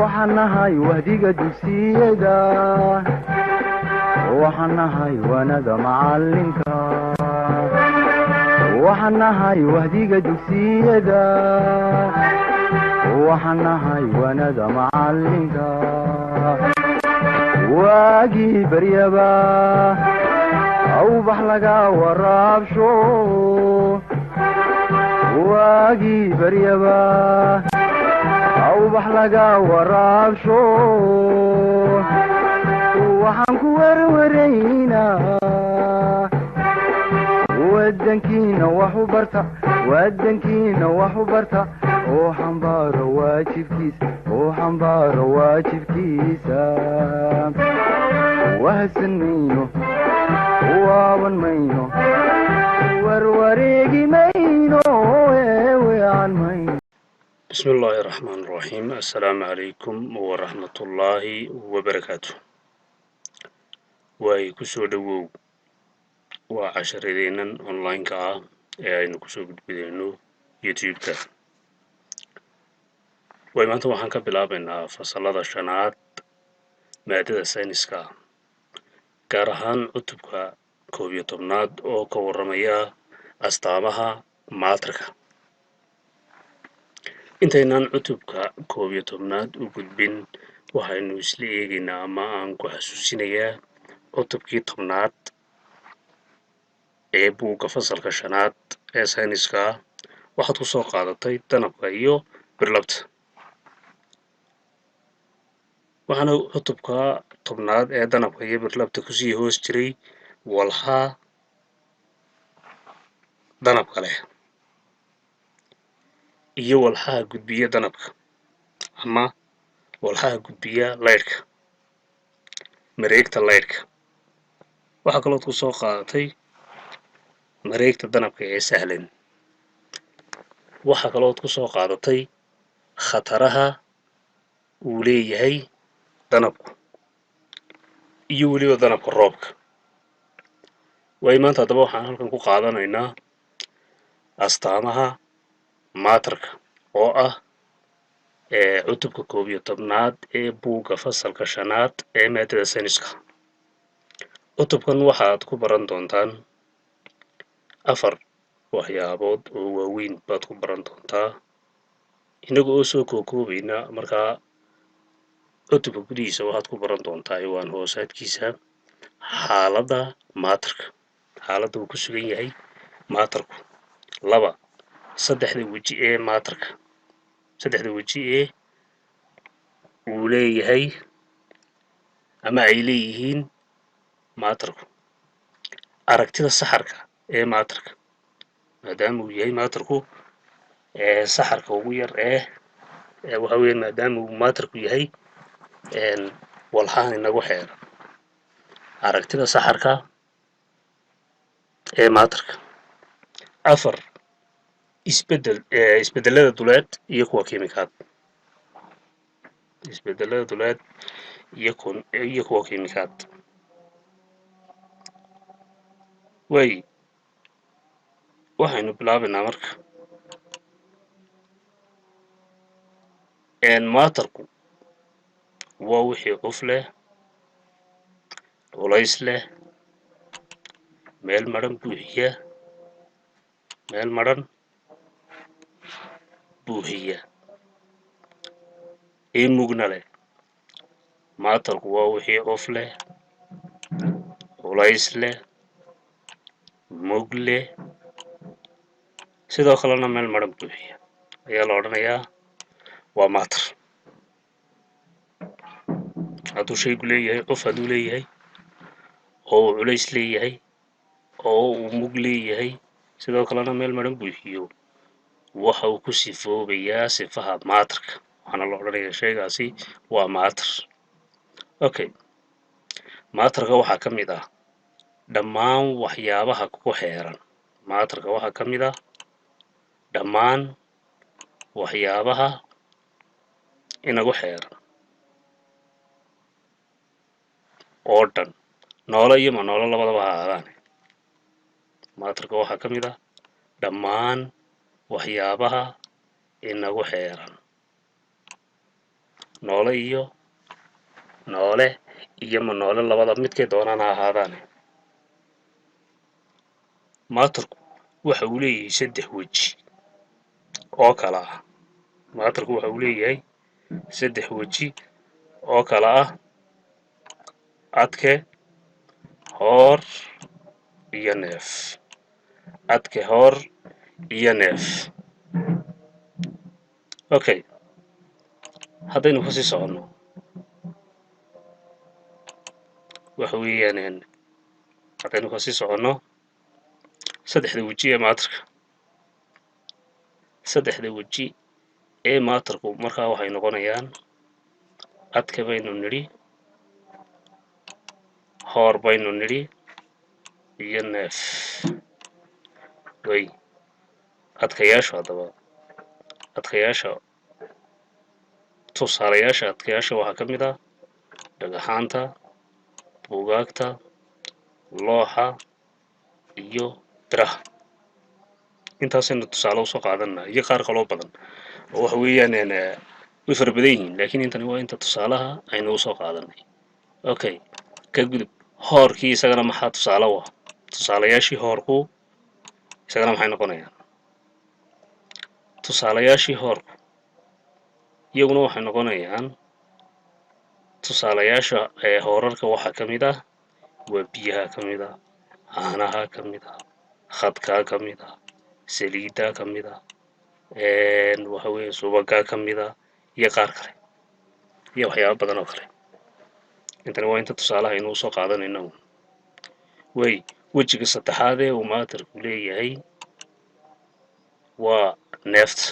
waxaan nahay wahdiga dugsiyada waxaan nahay wanada macalinka waxaan nahay wahdiga dugsiyada waxaan nahay wanada macalinka waagii baryaba awbax laga waraabsho waagii baryaba awbax laga waraabsho waxaan ku warwaraynaa wadankiina wax u barta oo xambaaro waajibkiisa wahsan mayno waaban mayno warwareegi mayno weecan mayno. بسم الله الرحمن الرحيم. السلام عليكم ورحمة الله وبركاته. way kusoo dhawow waa casharadeennan online-ka ah ee aynu kusoo gudbinayno youtube-ka. maanta waxaan ka bilaabaynaa fasalada 5aad maadada sayniska, gaar ahaan cutubka 11aad oo ka warramaya astaamaha maatarka. intaynaan cutubka 11aad u gudbin waxaynu isla eegaynaa ama aan ku xasuusinayaa cutubkii 10aad ee buugga fasalka 5aad ee sayniska. waxaad ku soo qaadatay danabka iyo birlabta. waxaana cutubka 10aad ee danabka iyo birlabta kusii hoos jiray walxaa danabka leh iyo walxaha gudbiya danabka ama walxaha gudbiya laydhka, mareegta laydhka. waxaa kalood ku soo qaadatay mareegta danabka ee sahlan. waxaa kalood ku soo qaadatay khataraha uu leeyahay danabku iyo weliba danabka roobka. maanta haddaba waxaan halkan ku qaadanaynaa astaamaha maatarka oo ah cutubka 11aad ee buugga fasalka 5aad ee maadada sayniska. cutubkan waxaad ku baran doontaan 4 waxyaabood oo waaweyn baad ku baran doontaa, inaga oo soo kookoobayna. markaa cutubka gudihiisa waxaad ku baran doontaa iwaan hoosaadkiisa xaaladda maatarka, xaaladda uu ku sugan yahay maatarku. 2 saddexda weji ee maatarka, saddexda weji ee uu leeyahay ama ay leeyihiin maatarku. aragtida saxarka ee maatarka, maadaama uu yahay maatarku saxarka ugu yar ee waxa weeyaan maadaama uu maatarku yahay walxahan inagu xeeran. aragtida saxarka ee maatarka. 4 isbedelada duleed iyo kuwa kiimikaad, isbedelada duleed iyo kuwa kiimikaad. waxaynu bilaabaynaa marka. maatarku waa wixii cuf leh, culays leh, meel madhan buuxiya, meel madhan buuxiya ee mugna leh. maatarku waa wixii cuf leh, culays leh, mug leh, sidoo kalena meel madhan buuxiya ayaa la odhanayaa waa maatar. hadduu shaygu leeyahay cuf, hadduu leeyahay oo uu culays leeyahay oo uu mug leeyahay sidoo kalena meel madhan buuxiyo, waxa uu ku sifoobayaa sifaha maatarka, waxaana la odhanayaa shaygaasi waa maatar. maatarka waxaa ka mid ah dhammaan waxyaabaha ku xeeran. maatarka waxaa ka mid ah dhammaan waxyaabaha inagu xeeran oo dhan, noolo iyo ma noolo labadaba ha ahaadaan. maatarka waxaa ka mid ah dhammaan waxyaabaha inagu xeeran noole iyo noole iyo ma noole labada midkay doonaan ha ahaadaane maatarku waxa uu leeyahay 3 weji oo kala ah maatarku waxa uu leeyahay 3 weji oo kala ah adke hoor iyo neef adke hoor iyo neef okay haddaynu kasii soconno waxa weeyaan haddaynu kasii soconno 3 weji ee maatarka 3 weji ee maatarku markaa waxay noqonayaan adka baynu nidhi hoor baynu nidhi iyo neef way adkayaasha haddaba adkayaasha tusaalayaasha adkayaasha waxaa ka mid ah dhagaxaanta buugaagta looxa iyo biraha intaasaynu tusaale usoo qaadanaa iyo qaar kaloo badan oo waxa weeyaan way fara badan yihiin laakiin intani waa inta tusaalaha aynu usoo qaadanay okay ka gudub hoorkii isagana maxaa tusaale u ah tusaalayaashii hoorku isagana maxay noqonayaan tusaalayaashii hoorku iyaguna waxay noqonayaan tusaalayaasha hoorarka waxaa ka mid ah waa biyaha ka mid ah caanaha ka mid ah khadkaa ka mid ah saliiddaa ka mid ah waxa weeye subagaa ka mid ah iyo qaar kale iyo waxyaabo badan oo kale intani waa inta tusaalaha aynu usoo qaadanayno way wejiga saddexaad ee uu maatarku leeyahay waa neefta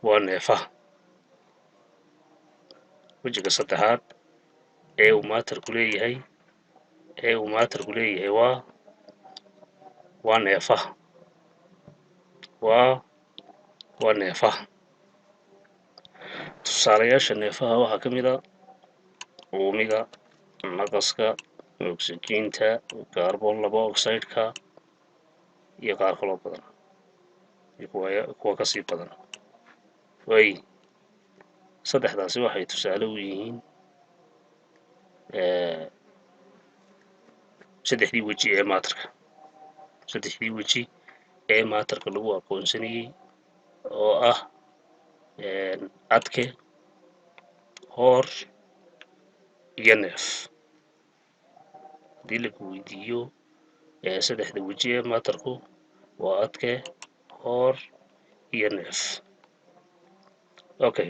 waa neefaha wejiga saddexaad ee uu maatarku leeyahay waa neefaha waa neefaha tusaalayaasha neefaha waxaa ka mid ah uumiga naqaska oksijiinta carbon laba oxideka iyo qaar kaloo badan iyo kuwa kasii badan way saddexdaasi waxay tusaale u yihiin 3 weji ee maatarka 3 weji ee maatarka lagu aqoonsanayey oo ah adke hoor iyo neef haddii lagu weydiiyo 3 weji ee maatarku waa adke hoor iyo neef okay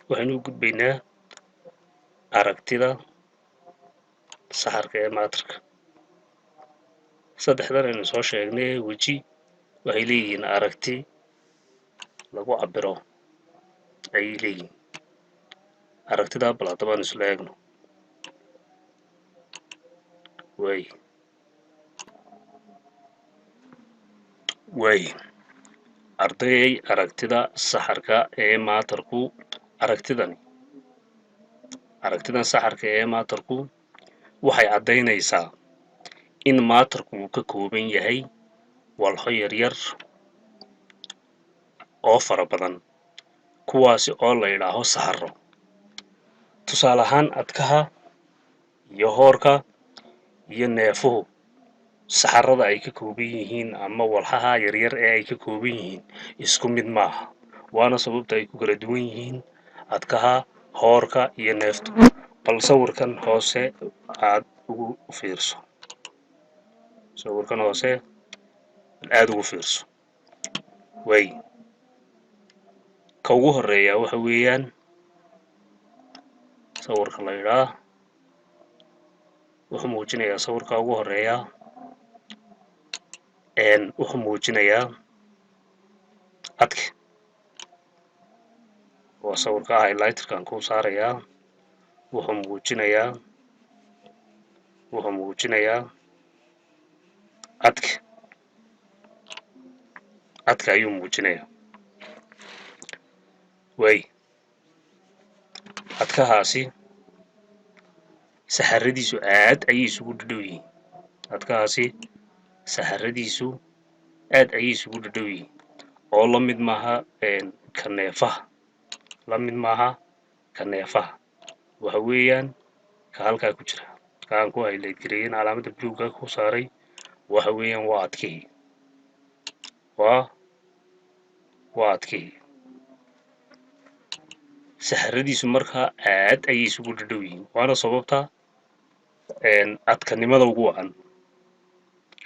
waxaynu u gudbaynaa aragtida saxarka ee maatarka saddexdan aynu soo sheegnay weji waxay leeyihiin aragti lagu cabiro ayay leeyihiin aragtidaa bal haddabaan isla eegno way ardayay aragtida saxarka ee maatarku aragtidan saxarka ee maatarku waxay caddaynaysaa in maatarku uu ka kooban yahay walxo yaryar oo fara badan kuwaasi oo la yidhaaho saxaro tusaale ahaan adkaha iyo hoorka iyo neefuhu saxarada ay ka kooban yihiin ama walxaha yaryar ee ay ka kooban yihiin isku mid maaha waana sababta ay ku kala duwan yihiin adkaha hoorka iyo neeftu bal sawirkan hoose aad ugu fiirso way ka ugu horeeya waxa weeyaan sawirka la yidhaa wuxuu muujinayaa sawirka ugu horeeya wuxuu muujinayaa adke waa sawirka highlighterkan ku saarayaa wuxuu muujinayaa adka ayuu muujinayaa way adkahaasi saxaradiisu aad ayay isugu dhadhow yihiin adkahaasi saxaradiisu aad ayay isugu dhadhow yihiin oo la mid maaha ka neefaha la mid maaha ka neefaha waxa weeyaan ka halkaa ku jira kaan ku highlight gareeyin calaamadda bluega ku saaray waxa weeyaan waa adkihii waa adkihii saxaradiisu markaa aad ayay isugu dhadhow yihiin waana sababta adkanimada ugu wacan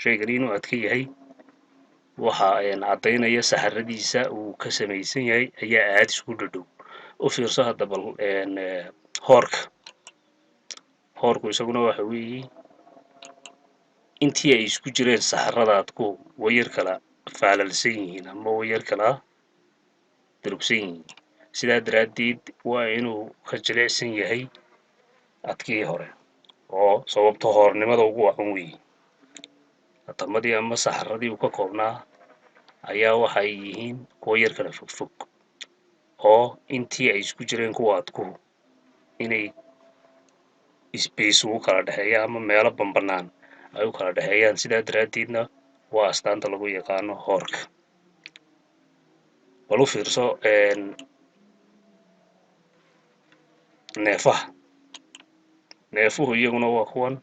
shaygan inuu adka yahay waxa caddaynaya saxaradiisa uu ka samaysan yahay ayaa aad isugu dhadhow u fiirso hadda bal hoorku isaguna waxa weeye intii ay isku jireen saxarada adku way yar kala faalalsan yihiin ama way yar kala durugsan yihiin sidaa daraaddeed waa inuu ka jilicsan yahay adkii hore oo sababta hoornimada ugu wacan weeye atamadii ama saxaradii uu ka koobnaa ayaa waxay yihiin kuwa yar kala fogfog oo intii ay isku jireen kuwa adku inay space ugu kala dhexeeya ama meelo banbanaan ay u kala dhexeeyaan sidaa daraaddeedna waa astaanta lagu yaqaano hoorka bal u fiirso neefuhu iyaguna waa kuwan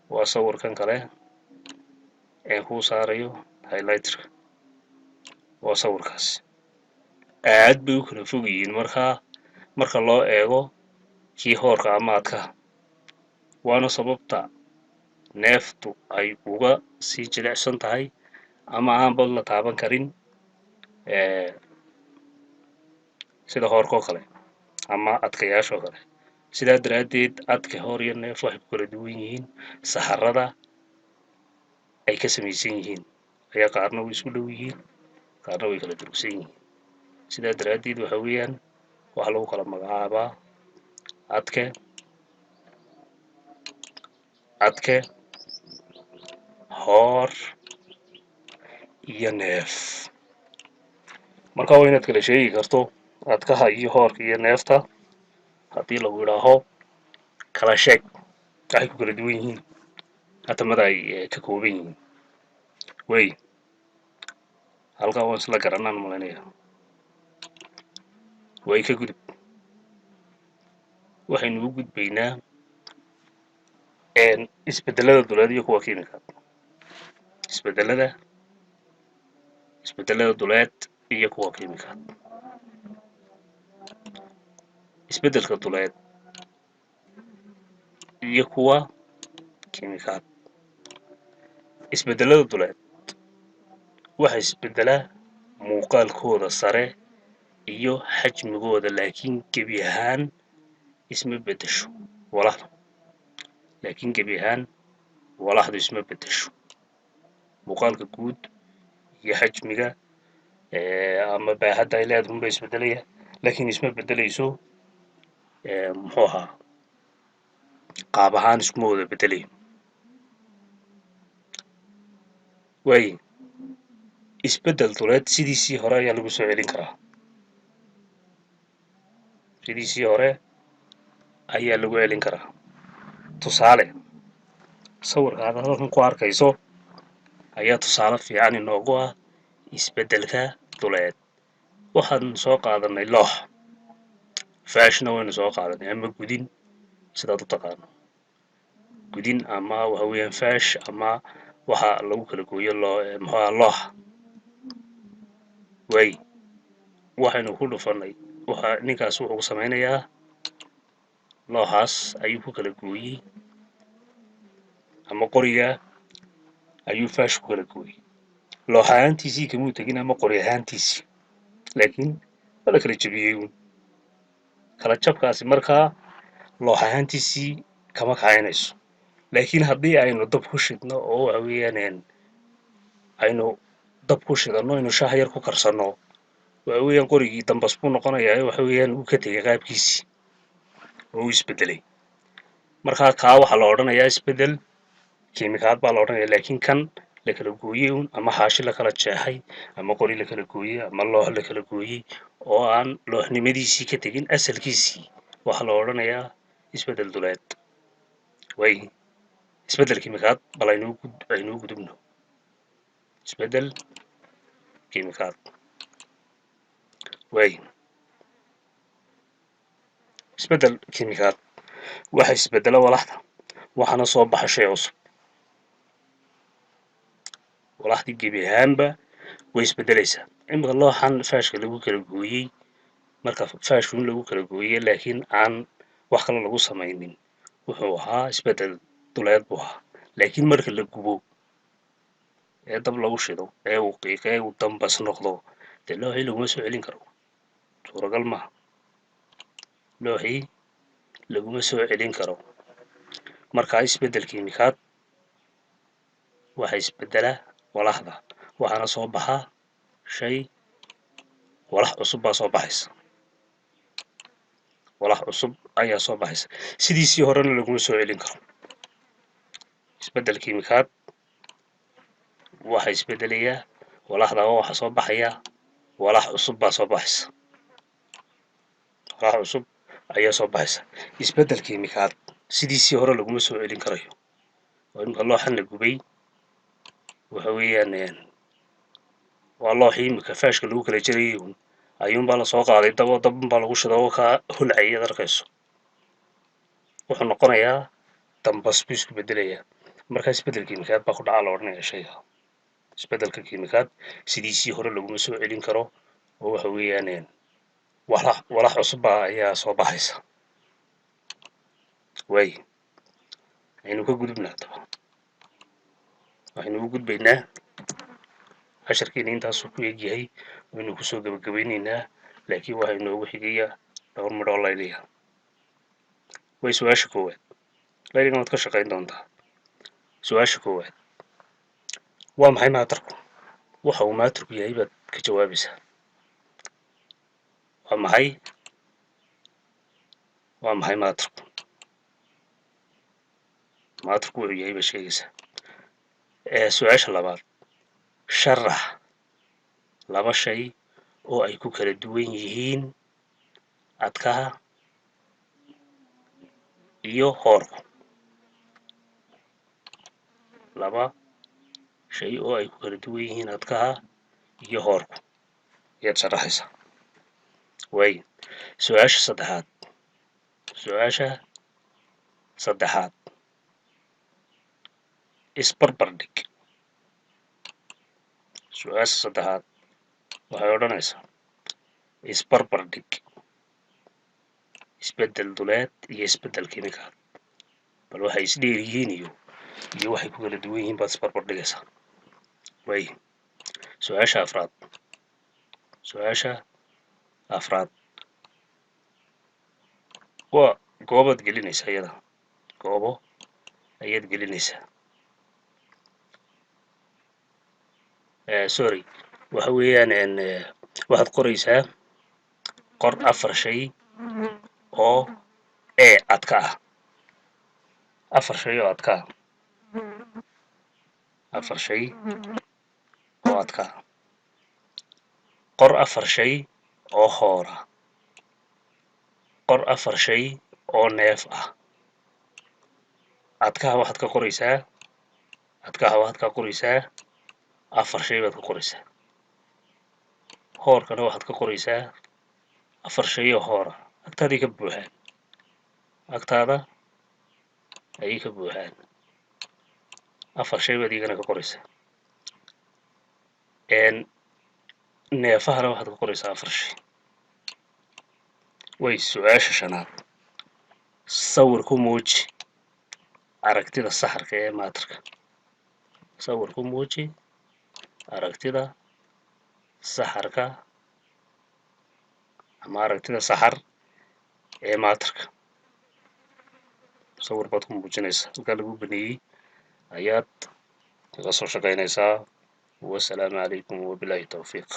waa sawirkan kale kuu saarayo highlighterka waa sawirkaas aad bay u kala fog yihiin marka loo eego kii hoorka ama adkaha waana sababta neeftu ay uga sii jilicsan tahay ama aanba la taaban karin sida hoorkoo kale ama adkayaashoo kale sidaa daraaddeed adka hoor iyo neef waxay ku kala duwan yihiin saxarada ay ka samaysan yihiin ayaa qaarna way isku dhow yihiin qaarna way kala durugsan yihiin sidaa daraaddeed waxa weeyaan waxaa lagu kala magacaabaa adke hoor iyo neef marka waa inaad kala sheegi karto adkaha iyo hoorka iyo neefta haddii lagu idhaaho kala sheeg waxay ku kala duwan yihiin atamada ay ka kooban yihiin way halkaa waan isla garanaan malaynaya way ka gudub waxaynu u gudbaynaa isbedelada duleed iyo kuwa kiimikaad isbedelada duleed iyo kuwa kiimikaad isbedelka duleed iyo kuwa kiimikaad isbedelada duleed waxa isbedelaa muuqaalkooda sare iyo xajmigooda laakiin gebi ahaan isma beddesho walaxdu isma beddesho muuqaalka guud iyo xajmiga ama baaxadda ay leedahay unba isbedelaya laakiin isma beddelayso muxuu ahaa qaab ahaan iskuma wada beddelayo waaye isbeddel duleed sidiisii hore ayaa lagu soo celin karaa tusaale sawirka aad halkan ku arkayso ayaa tusaale fiican inoogu ah isbeddelka duleed waxaan soo qaadanay loox faashna waynu soo qaadanay ama gudin sidaad u taqaano gudin ama waxa weeyaan faash ama waxa lagu kala gooyo muxuaha looxa waay waxaynu ku dhufanay ninkaas wuxuu samaynayaa looxaas ayuu ku kala gooyey ama qoriga ayuu faash ku kala gooyey loox ahaantiisii kamuu tegin ama qori ahaantiisii laakiin waa la kala jebiyey uun kala jabkaasi markaa loox ahaantiisii kama kacaynayso laakiin haddii aynu dab ku shidno oo waxa weeyaan aynu dab ku shidanno aynu shaah yar ku karsanno waxa weeyaan qorigii dambas buu noqonayaa waxa weeyaan uu ka tegay qaabkiisii oo uu isbeddelay markaa kaa waxaa la odhanayaa isbeddel kiimikaad baa la odhanaya laakiin kan la kala gooyey uun ama xaashi la kala jeexay ama qori la kala gooyey ama loox la kala gooyey oo aan looxnimadiisii ka tegin asalkiisii waxaa la odhanayaa isbeddel duleed way isbeddel kiimikaad bal aynuu gudubno isbeddel kiimikaad. waay isbeddel kiimikaad waxa isbeddela walaxda waxaana soo baxa shay cusub. walaxdii gebi ahaanba way isbeddelaysaa. imika looxan faashka lagu kala gooyey marka faashku in lagu kala gooyey laakiin aan wax kale lagu samaynin wuxuu ahaa isbeddel duleed buu ahaa. laakiin marka la gubo ee dab lagu shido ee uu qiiqo ee uu dambas noqdo dee looxii laguma soo celin karo. suuragal maaha. looxii laguma soo celin karo. markaa isbeddel kiimikaad waxa isbeddela walaxda waxaana soo baxa shay walax cusub baa soo baxaysa. walax cusub ayaa soo baxaysa sidiisii horena laguma soo celin karo. isbeddel kiimikaad waxa isbeddelayaa walaxda oo waxa soo baxaya walax cusub baa soo baxaysa. walax cusub ayaa soo baxaysa. isbeddel kiimikaad sidiisii hore laguma soo celin karayo. oo imika looxan la gubay waxa weeyaan waa looxii imika faashka lagu kala jarayay uun ayuunbaa lasoo qaaday dabunbaa lagu shido oo kaa holcay ad arkayso wuxuu noqonayaa dambas buu isku beddelayaa. markaa isbeddel kiimikaad baa ku dhaca la odhanaya shayga. isbeddelka kiimikaad sidiisii hore laguma soo celin karo oo waxa weeyaan walax cusubba ayaa soo baxaysa. waay aynu ka gudubnaa haddaba waxaynu u gudbaynaa casharkeena intaasuu ku egyahay waynu kusoo gabagabaynaynaa laakiin waxaa inoogu xigaya dhowr midhoo layliya. way su-aasha koowaad layligan waad ka shaqayn doontaa. su-aasha koowaad waa maxay maatarku? waxa uu maatarku yahay baad ka jawaabaysaa. waa maxay maatarku? maatarku wuxuu yahay baad sheegaysaa. su-aasha labaad sharax laba shay oo ay ku kala duwan yihiin adkaha iyo hoorku. laba shay oo ay ku kala duwan yihiin adkaha iyo hoorku ayaad sharaxaysaa. waay su-aasha saddexaad isbarbar dhig. su-aasha saddexaad waxay odhanaysaa isbarbar dhig isbeddel duleed iyo isbeddel kiimikaad. bal waxay isdheer yihiin iyo waxay ku kala duwan yihiin baad isbarbar dhigaysaa. waay su-aasha afraad waa goobaad gelinaysaa iyada goobo ayaad gelinaysaa. sorry waxa weeyaan waxaad qoraysaa qor 4 shay oo adka ah. 4 shay oo adka ah. 4 shay oo adka ah. qor 4 shay oo hoora. qor 4 shay oo neef ah. adkaha waxaad ka qoraysaa 4 shay baad ka qoraysaa. hoorkana waxaad ka qoraysaa 4 shay oo hoora. agtaaday ka buuxaan. agtaada ayay ka buuxaan. 4 shay baad iyagana ka qoraysaa. neefahana waxaad ka qoraysaa 4 shay. way su-aasha shanaad sawir ku muuji aragtida saxarka ee maatarka. sawir ku muuji aragtida saxarka ama aragtida saxar ee maatarka. sawir baad ku muujinaysaa halkaa lagu baneeyey ayaad kaga soo shaqaynaysaa. wasalaamu calaykum wabilaahi towfiiq.